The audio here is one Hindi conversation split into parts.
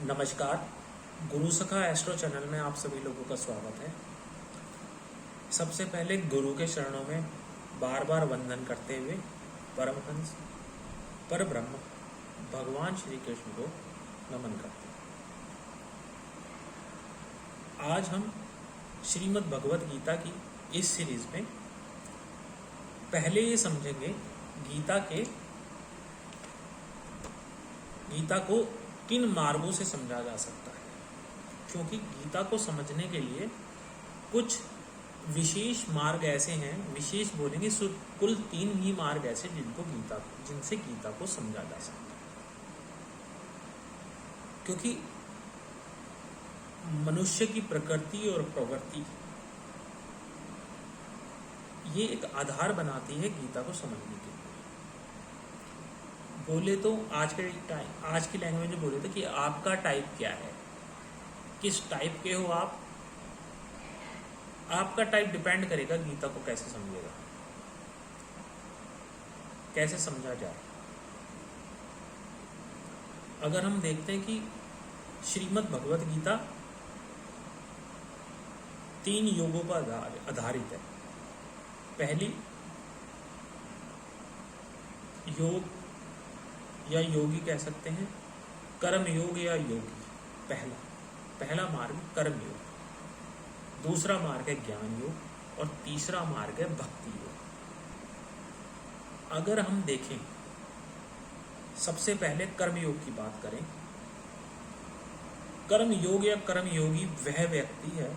नमस्कार। गुरु सखा एस्ट्रो चैनल में आप सभी लोगों का स्वागत है। सबसे पहले गुरु के चरणों में बार बार वंदन करते हुए परमहंस परब्रह्म भगवान श्री कृष्ण को नमन करते हैं। आज हम श्रीमद् भगवत गीता की इस सीरीज में पहले ये समझेंगे गीता को किन मार्गों से समझा जा सकता है, क्योंकि गीता को समझने के लिए कुछ विशेष मार्ग ऐसे हैं, विशेष बोलेंगे कुल 3 ही मार्ग ऐसे जिनसे गीता को समझा जा सकता है। क्योंकि मनुष्य की प्रकृति और प्रवृत्ति ये एक आधार बनाती है गीता को समझने के लिए। बोले तो आज की लैंग्वेज में बोले तो कि आपका टाइप क्या है, किस टाइप के हो आप, आपका टाइप डिपेंड करेगा गीता को कैसे समझेगा, कैसे समझा जाए। अगर हम देखते हैं कि श्रीमद् भगवत गीता 3 योगों पर आधारित है। पहली योग या योगी कह सकते हैं, कर्म योग या योगी। पहला मार्ग कर्म योग, दूसरा मार्ग है ज्ञान योग और तीसरा मार्ग है भक्ति योग। अगर हम देखें, सबसे पहले कर्म योग की बात करें, कर्म योग या कर्म योगी वह व्यक्ति है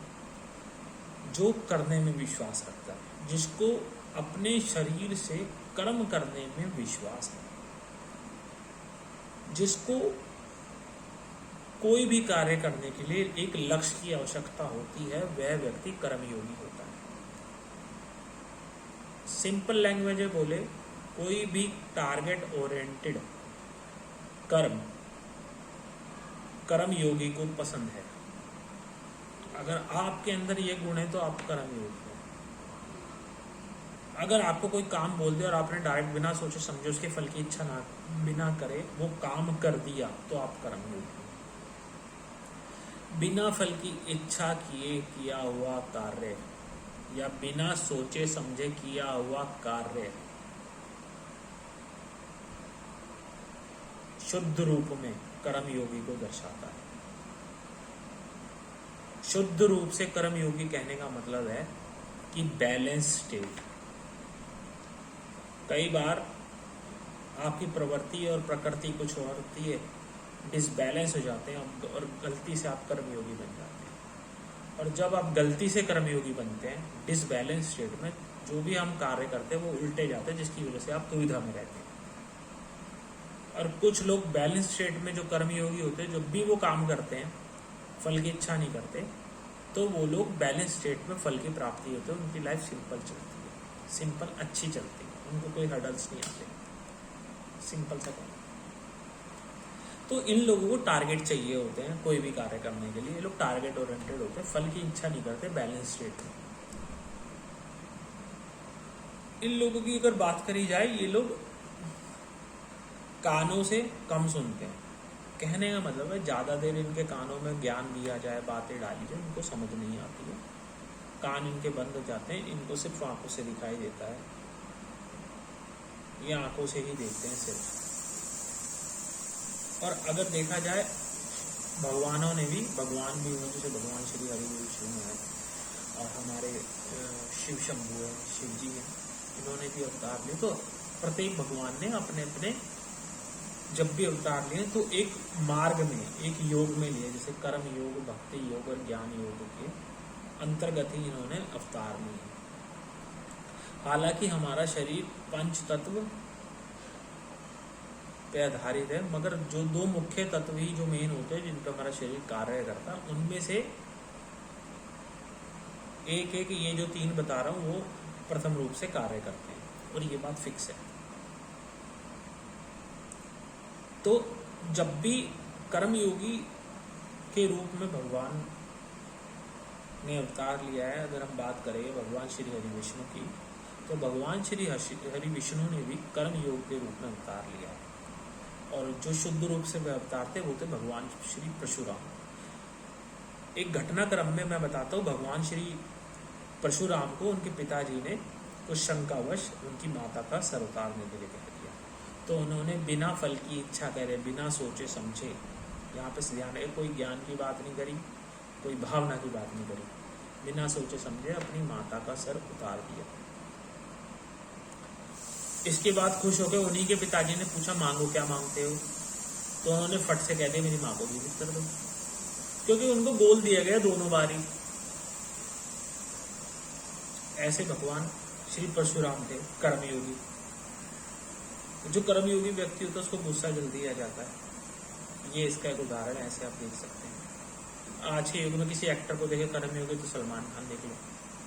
जो करने में विश्वास रखता है, जिसको अपने शरीर से कर्म करने में विश्वास है, जिसको कोई भी कार्य करने के लिए एक लक्ष्य की आवश्यकता होती है, वह व्यक्ति कर्मयोगी होता है। सिंपल लैंग्वेज में बोले, कोई भी टारगेट ओरिएंटेड कर्मयोगी को पसंद है। अगर आपके अंदर ये गुण है तो आप कर्मयोगी हो। अगर आपको कोई काम बोल दे और आपने डायरेक्ट बिना सोचे समझे उसके फल की इच्छा बिना करे वो काम कर दिया तो आप कर्मयोगी हो। बिना फल की इच्छा किए किया हुआ कार्य या बिना सोचे समझे किया हुआ कार्य शुद्ध रूप में कर्मयोगी को दर्शाता है। शुद्ध रूप से कर्मयोगी कहने का मतलब है कि बैलेंस स्टेट। कई बार आपकी प्रवृत्ति और प्रकृति कुछ और होती है, डिसबैलेंस हो जाते हैं और गलती से आप कर्मयोगी बन जाते हैं। और जब आप गलती से कर्मयोगी बनते हैं, डिसबैलेंस स्टेट में जो भी हम कार्य करते हैं वो उल्टे जाते हैं, जिसकी वजह से आप दुविधा में रहते हैं। और कुछ लोग बैलेंस स्टेट में जो कर्मयोगी होते हैं, जब भी वो काम करते हैं फल की इच्छा नहीं करते, तो वो लोग बैलेंस स्टेट में फल की प्राप्ति होती है, उनकी लाइफ सिंपल चलती है, सिंपल अच्छी चलती है, उनको कोई हर्डल्स नहीं आते, सिंपल सा काम। तो इन लोगों को टारगेट चाहिए होते हैं कोई भी कार्य करने के लिए। ये लोग टारगेट ओरिएंटेड होते हैं, फल की इच्छा नहीं करते, बैलेंस स्टेट में। इन लोगों की अगर बात करी जाए, ये लोग कानों से कम सुनते हैं। कहने का मतलब है ज़्यादा देर इनके कानों में ज्ञान दिया जाए, बातें डाली जाए, इनको समझ नहीं आती है। कान इनके बंद हो जाते हैं, इनको सिर्फ आंखों से दिखाई देता है, ये आंखों से ही देखते हैं सिर्फ। और अगर देखा जाए, भगवान भी हुए, जैसे भगवान श्री हरि विष्णु हैं और हमारे शिव शंभु हैं, शिव जी हैं, इन्होंने भी अवतार लिए। तो प्रत्येक भगवान ने अपने अपने जब भी अवतार लिए तो एक मार्ग में, एक योग में लिए, जैसे कर्म योग, भक्ति योग और ज्ञान योग के अंतर्गत ही इन्होंने अवतार लिए। हालांकि हमारा शरीर 5 तत्व पे आधारित है, मगर जो 2 मुख्य तत्व ही जो मेन होते हैं जिन पर हमारा शरीर कार्य करता है, उनमें से एक ये जो 3 बता रहा हूँ वो प्रथम रूप से कार्य करते हैं, और ये बात फिक्स है। तो जब भी कर्मयोगी के रूप में भगवान ने अवतार लिया है, अगर हम बात करें भगवान श्री हरि विष्णु की, तो भगवान श्री हरि विष्णु ने भी कर्म योग के रूप में अवतार लिया है। और जो शुद्ध रूप से वे अवतार थे वो थे भगवान श्री परशुराम। एक घटनाक्रम में मैं बताता हूँ, भगवान श्री परशुराम को उनके पिताजी ने कुछ शंकावश उनकी माता का सर उतारने के लिए कह दिया, तो उन्होंने बिना फल की इच्छा करे, बिना सोचे समझे, यहाँ पे ध्यान है, कोई ज्ञान की बात नहीं करी, कोई भावना की बात नहीं करी, बिना सोचे समझे अपनी माता का सर उतार दिया। इसके बाद खुश होकर उन्हीं के पिताजी ने पूछा मांगो, क्या मांगते हो? तो उन्होंने फट से कह दिया मेरी माँ को जीवित कर दो, क्योंकि उनको बोल दिया गया दोनों बारी। ऐसे भगवान श्री परशुराम थे, कर्मयोगी। जो कर्मयोगी व्यक्ति होता है उसको गुस्सा जल्दी आ जाता है। ये इसका एक उदाहरण है, ऐसे आप देख सकते हैं। आज के युग में किसी एक्टर को देखे कर्मयोगी तो सलमान खान देख लो,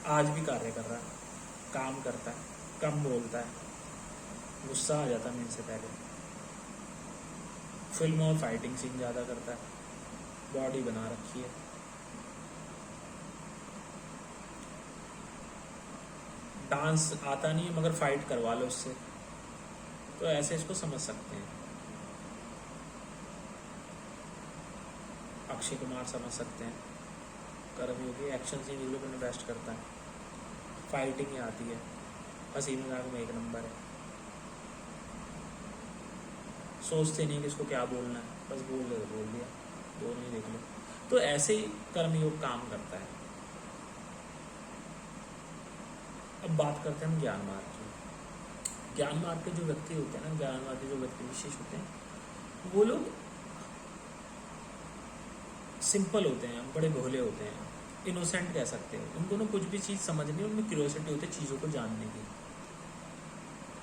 आज भी कार्य कर रहा है, काम करता है, कम बोलता है, गुस्सा आ जाता है मिनट से पहले, फिल्म और फाइटिंग सीन ज़्यादा करता है, बॉडी बना रखी है। डांस आता नहीं है मगर फाइट करवा लो उससे, तो ऐसे इसको समझ सकते हैं। अक्षय कुमार समझ सकते हैं, कर्मयोगी, एक्शन सीन हीरो में बेस्ट करता है, फाइटिंग आती है, हंसी मजाक में एक नंबर है, सोचते नहीं कि इसको क्या बोलना है, बस बोल दिया, दोनों ही देख लो। तो ऐसे ही कर्मयोग काम करता है। अब बात करते हैं हम ज्ञान मार्ग की। ज्ञान मार्ग के जो व्यक्ति होते हैं ना, ज्ञान मार्ग के जो व्यक्ति विशेष होते हैं, वो लोग सिंपल होते हैं, बड़े भोले होते हैं, इनोसेंट कह सकते हैं। उनको ना कुछ भी चीज़ समझनी, उनमें क्यूरियोसिटी होती है चीज़ों को जानने की।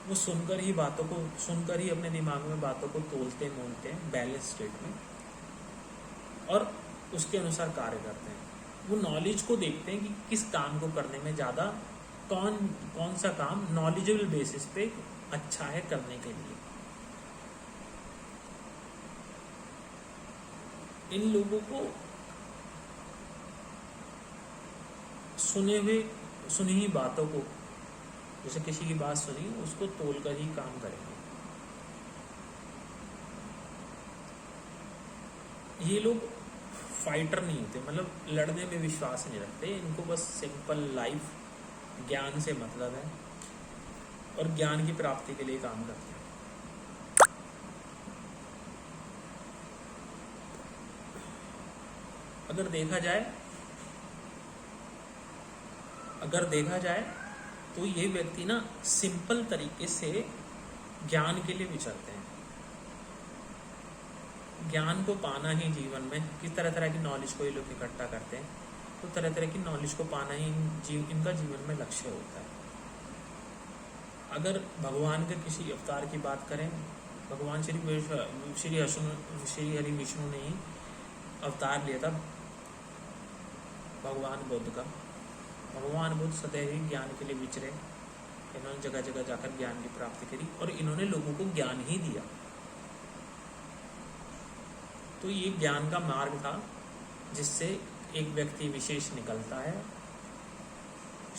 वो सुनकर ही अपने दिमाग में बातों को तोलते मोलते हैं बैलेंस स्टेट में, और उसके अनुसार कार्य करते हैं। वो नॉलेज को देखते हैं कि किस काम को करने में ज़्यादा कौन सा काम नॉलेजेबल बेसिस पे अच्छा है करने के लिए। इन लोगों को सुनी ही बातों को, जैसे किसी की बात सुनी उसको तोलकर ही काम करेंगे। ये लोग फाइटर नहीं होते, मतलब लड़ने में विश्वास नहीं रखते। इनको बस सिंपल लाइफ, ज्ञान से मतलब है, और ज्ञान की प्राप्ति के लिए काम करते हैं। अगर देखा जाए तो ये व्यक्ति ना सिंपल तरीके से ज्ञान के लिए विचरते हैं। ज्ञान को पाना ही जीवन में, किस तरह तरह की नॉलेज को ये लोग इकट्ठा करते हैं, तो तरह तरह की नॉलेज को पाना ही इनका जीवन में लक्ष्य होता है। अगर भगवान के किसी अवतार की बात करें, भगवान श्री हरि विष्णु ने ही अवतार लिया था भगवान बुद्ध का। भगवान बुद्ध सदैव ही ज्ञान के लिए विचरे, इन्होंने जगह जगह जाकर ज्ञान की प्राप्ति करी, और इन्होंने लोगों को ज्ञान ही दिया। तो ये ज्ञान का मार्ग था जिससे एक व्यक्ति विशेष निकलता है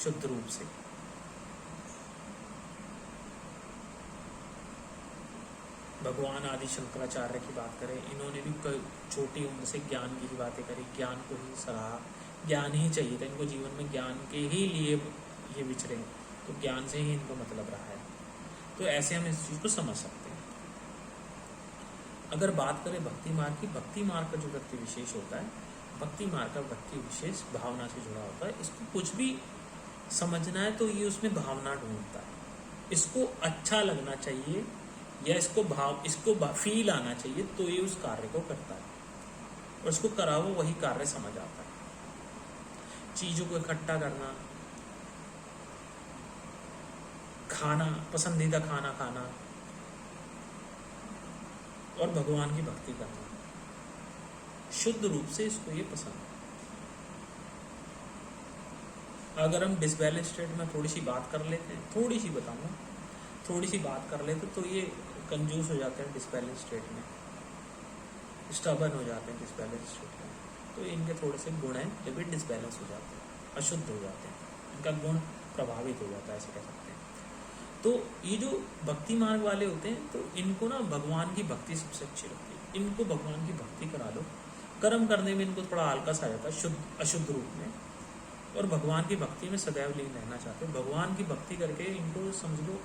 शुद्ध रूप से। भगवान आदि शंकराचार्य की बात करें, इन्होंने भी छोटी उम्र से ज्ञान की ही बातें करी, ज्ञान को ही सराहा, ज्ञान ही चाहिए था इनको जीवन में, ज्ञान के ही लिए ये विचरे, तो ज्ञान से ही इनको मतलब रहा है। तो ऐसे हम इस चीज़ को समझ सकते हैं। अगर बात करें भक्ति मार्ग की, भक्ति मार्ग का जो व्यक्ति विशेष होता है, भक्ति मार्ग का व्यक्ति विशेष भावना से जुड़ा होता है। इसको कुछ भी समझना है तो ये उसमें भावना ढूंढता है, इसको अच्छा लगना चाहिए या इसको फील आना चाहिए, तो ये उस कार्य को करता है, और इसको करा वो वही कार्य समझ आता है। चीज़ों को इकट्ठा करना, खाना, पसंदीदा खाना खाना, और भगवान की भक्ति करना, शुद्ध रूप से इसको ये पसंद है। अगर हम डिसबैलेंस स्टेट में थोड़ी सी बात कर लेते हैं, थोड़ी सी बात कर लेते तो ये कंजूस हो जाते हैं डिसबैलेंस स्टेट में, स्टबर्न हो जाते हैं डिसबैलेंस स्टेट में। तो इनके थोड़े से गुण हैं जब ये डिसबैलेंस हो जाते हैं, अशुद्ध हो जाते हैं, इनका गुण प्रभावित हो जाता है, ऐसे कह सकते हैं। तो ये जो भक्ति मार्ग वाले होते हैं, तो इनको ना भगवान की भक्ति सबसे अच्छी लगती है। इनको भगवान की भक्ति करा लो, कर्म करने में इनको थोड़ा आलकस आ जाता है शुद्ध अशुद्ध रूप में, और भगवान की भक्ति में सदैव लीन रहना चाहते हैं। भगवान की भक्ति करके इनको समझ लो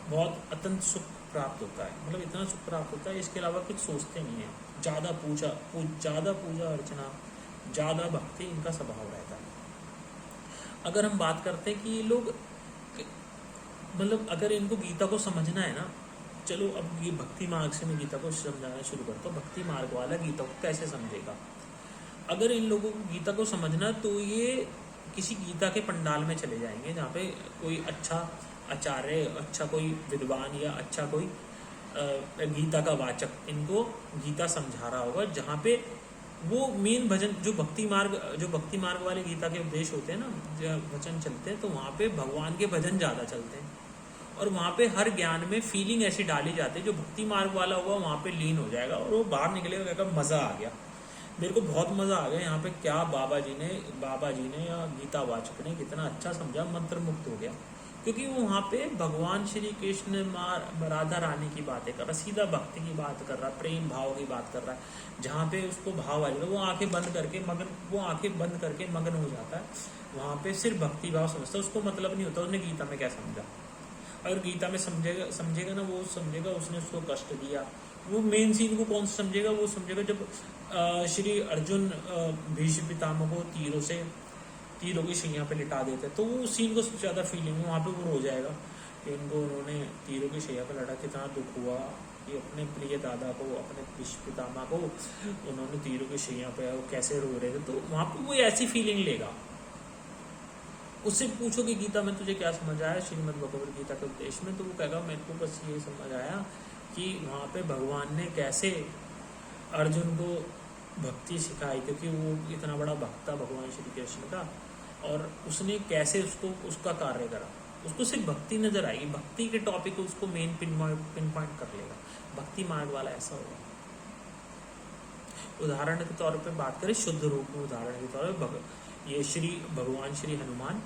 बहुत अत्यंत सुख प्राप्त होता है, मतलब इतना सुख प्राप्त होता है, इसके अलावा कुछ सोचते नहीं है। ज़्यादा पूजा अर्चना, ज़्यादा भक्ति इनका स्वभाव रहता है। अगर हम बात करते हैं कि ये लोग, मतलब अगर इनको गीता को समझना है ना, चलो अब ये भक्ति मार्ग से मैं गीता को समझाना शुरू करता हूँ। भक्ति मार्ग वाला गीता को कैसे समझेगा? अगर इन लोगों को गीता को समझना, तो ये किसी गीता के पंडाल में चले जाएंगे जहाँ पे कोई अच्छा आचार्य, अच्छा कोई विद्वान या अच्छा कोई गीता का वाचक इनको गीता समझा रहा होगा, जहाँ पे वो मेन भजन जो भक्ति मार्ग वाले गीता के उपदेश होते हैं ना, जो वचन चलते हैं, तो वहाँ पे भगवान के भजन ज़्यादा चलते हैं, और वहाँ पे हर ज्ञान में फीलिंग ऐसी डाली जाती है, जो भक्ति मार्ग वाला हुआ वहाँ पे लीन हो जाएगा, और वो बाहर निकलेगा, कहेगा मज़ा आ गया, मेरे को बहुत मज़ा आ गया यहाँ पे, क्या बाबा जी ने या गीता वाचक ने कितना अच्छा समझा, मंत्र मुक्त हो गया। क्योंकि वो वहाँ पे भगवान श्री कृष्ण राधा रानी की बातें कर रहा, सीधा भक्ति की बात कर रहा, प्रेम भाव की बात कर रहा है, जहाँ पे उसको भाव आ जाता है, वो आंखें बंद करके मगन हो जाता है, वहाँ पे सिर्फ भक्ति भाव समझता है, उसको मतलब नहीं होता उसने गीता में क्या समझा। अगर गीता में समझेगा ना, वो समझेगा उसने उसको कष्ट दिया, वो मेन सीन को कौन समझेगा? वो समझेगा जब श्री अर्जुन भीष्म पितामह को तीरों की शैया पे लिटा देते, तो वो उस सीन को सबसे ज़्यादा फीलिंग वहाँ पे वो रो जाएगा कि उन्होंने तीरों की शैया पे लड़ा, कितना दुख हुआ कि अपने प्रिय दादा को, अपने भीष्म पितामह को उन्होंने तीरों की शैया पे, वो कैसे रो रहे थे, तो वहाँ पे वो ऐसी फीलिंग लेगा। उससे पूछो कि गीता में तुझे क्या समझ आया श्रीमद् भगवद गीता के उपदेश में, तो वो कहेगा मेरे को बस ये समझ आया कि वहाँ पे भगवान ने कैसे अर्जुन को भक्ति सिखाई, क्योंकि वो इतना बड़ा भक्त था भगवान श्री कृष्ण का, और उसने कैसे उसका कार्य करा। उसको सिर्फ भक्ति नजर आएगी, भक्ति के टॉपिक को उसको मेन पिन पॉइंट कर लेगा। भक्ति मार्ग वाला ऐसा होगा। उदाहरण के तौर पे बात करें, शुद्ध रूप में उदाहरण के तौर पर ये भगवान श्री हनुमान,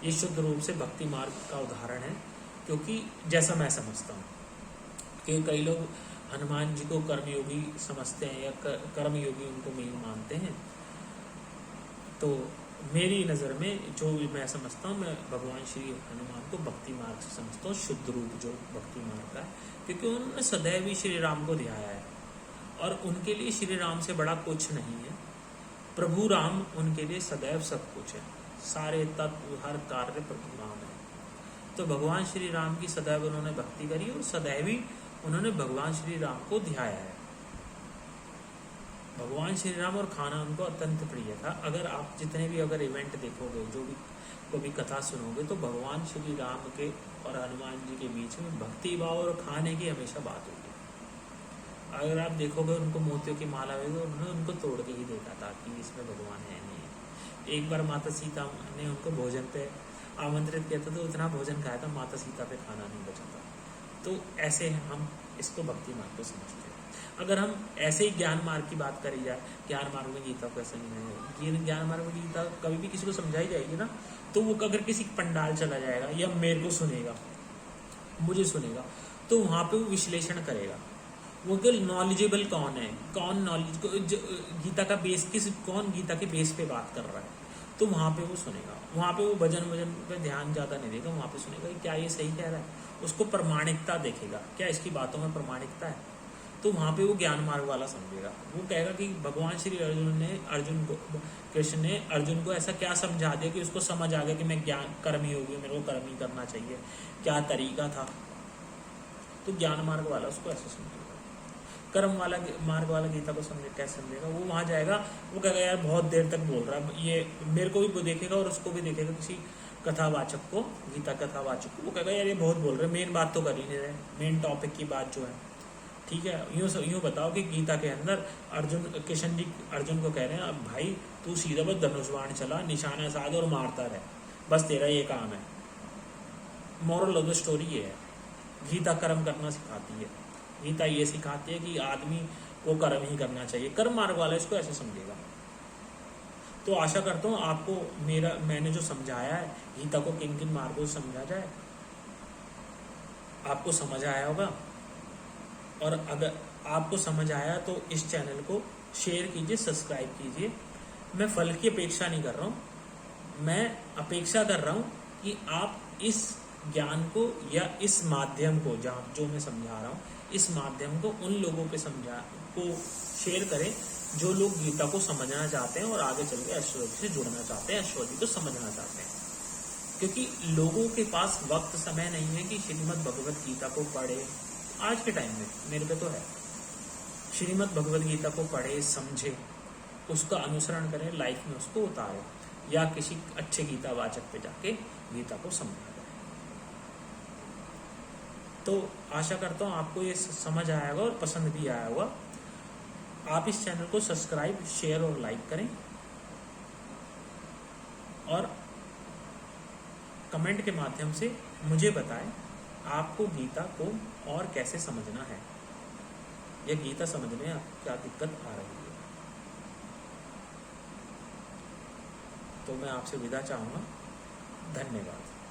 ये शुद्ध रूप से भक्ति मार्ग का उदाहरण है। क्योंकि जैसा मैं समझता हूँ कि कई लोग हनुमान जी को कर्मयोगी समझते हैं या कर्मयोगी उनको मेन मानते हैं, तो मेरी नज़र में जो मैं समझता हूँ, मैं भगवान श्री हनुमान को भक्ति मार्ग से समझता हूँ, शुद्ध रूप जो भक्ति मार्ग का है, क्योंकि उन्होंने सदैव ही श्री राम को ध्याया है, और उनके लिए श्री राम से बड़ा कुछ नहीं है। प्रभु राम उनके लिए सदैव सब कुछ है, सारे तत्व हर कार्य प्रभु राम है। तो भगवान श्री राम की सदैव उन्होंने भक्ति करी, और सदैव ही उन्होंने भगवान श्री राम को ध्याया है। भगवान श्री राम और खाना उनको अत्यंत प्रिय था। अगर आप जितने भी अगर इवेंट देखोगे, जो भी कभी कथा सुनोगे, तो भगवान श्री राम के और हनुमान जी के बीच में भक्ति भाव और खाने की हमेशा बात होगी। अगर आप देखोगे उनको मोतियों की माला हुई, तो उन्होंने उनको तोड़ के ही देखा था कि इसमें भगवान है नहीं है। एक बार माता सीता ने उनको भोजन पे आमंत्रित किया था, तो उतना भोजन खाया था, माता सीता पे खाना नहीं बचा था। तो ऐसे हम इसको भक्ति मार्ग को समझते हैं। अगर हम ऐसे ही ज्ञान मार्ग की बात करी जाए, ज्ञान मार्ग में गीता को ऐसे नहीं है, ज्ञान मार्ग में गीता कभी भी किसी को समझाई जाएगी ना, तो वो अगर किसी पंडाल चला जाएगा या मेरे को सुनेगा, मुझे सुनेगा, तो वहाँ पे वो विश्लेषण करेगा, वो नॉलेजेबल कौन है, कौन नॉलेज को गीता का बेस कौन गीता के बेस पे बात कर रहा है, तो वहाँ पे वो सुनेगा। वहाँ पे वो भजन पे ध्यान ज़्यादा नहीं देगा, वहाँ पे सुनेगा कि क्या ये सही कह रहा है, उसको प्रमाणिकता देखेगा, क्या इसकी बातों में प्रमाणिकता है, तो वहाँ पे वो ज्ञान मार्ग वाला समझेगा। वो कहेगा कि भगवान श्री कृष्ण ने अर्जुन को ऐसा क्या समझा दिया कि उसको समझ आ गया कि मैं ज्ञान कर्मी होगी, मेरे को कर्म ही करना चाहिए, क्या तरीका था। तो ज्ञान मार्ग वाला उसको ऐसा समझेगा। कर्म वाला मार्ग वाला गीता को कैसे समझेगा? वो वहाँ जाएगा, वो कहेगा यार बहुत देर तक बोल रहा है ये, मेरे को भी वो देखेगा और उसको भी देखेगा, किसी कथावाचक को, गीता कथावाचक को, वो कहेगा यार ये बहुत बोल रहे, मेन बात तो कर ही नहीं रहे, मेन टॉपिक की बात जो है। ठीक है, यूँ बताओ कि गीता के अंदर कृष्ण जी अर्जुन को कह रहे हैं, अब भाई तू सीधा बस धनुष्वाण चला, निशाना साध और मारता रहे, बस तेरा ये काम है। मॉरल ऑफ द स्टोरी ये है, गीता कर्म करना सिखाती है। गीता ये सिखाती है कि आदमी को कर्म ही करना चाहिए। कर्म मार्ग वाला इसको ऐसे समझेगा। तो आशा करता हूँ आपको मैंने जो समझाया है, गीता को किन किन मार्गों से समझा जाए, आपको समझ आया होगा। और अगर आपको समझ आया तो इस चैनल को शेयर कीजिए, सब्सक्राइब कीजिए। मैं फल की अपेक्षा नहीं कर रहा हूँ, मैं अपेक्षा कर रहा हूँ कि आप इस ज्ञान को या इस माध्यम को जो मैं समझा रहा हूँ, इस माध्यम को उन लोगों पे को शेयर करें जो लोग गीता को समझना चाहते हैं और आगे चल के एस्ट्रोलॉजी से जुड़ना चाहते हैं, एस्ट्रोलॉजी को समझना चाहते हैं। क्योंकि लोगों के पास वक्त समय नहीं है कि श्रीमद् भगवत गीता को पढ़े। आज के टाइम में मेरे पे तो है, श्रीमद् भगवत गीता को पढ़े, समझे, उसका अनुसरण करें, लाइफ में उसको उतारे, या किसी अच्छे गीतावाचक पे जाके गीता को समझा करें। तो आशा करता हूँ आपको ये समझ आया होगा और पसंद भी आया होगा। आप इस चैनल को सब्सक्राइब, शेयर और लाइक करें, और कमेंट के माध्यम से मुझे बताएं आपको गीता को और कैसे समझना है, या गीता समझने में आपको क्या दिक्कत आ रही है। तो मैं आपसे विदा चाहूँगा। धन्यवाद।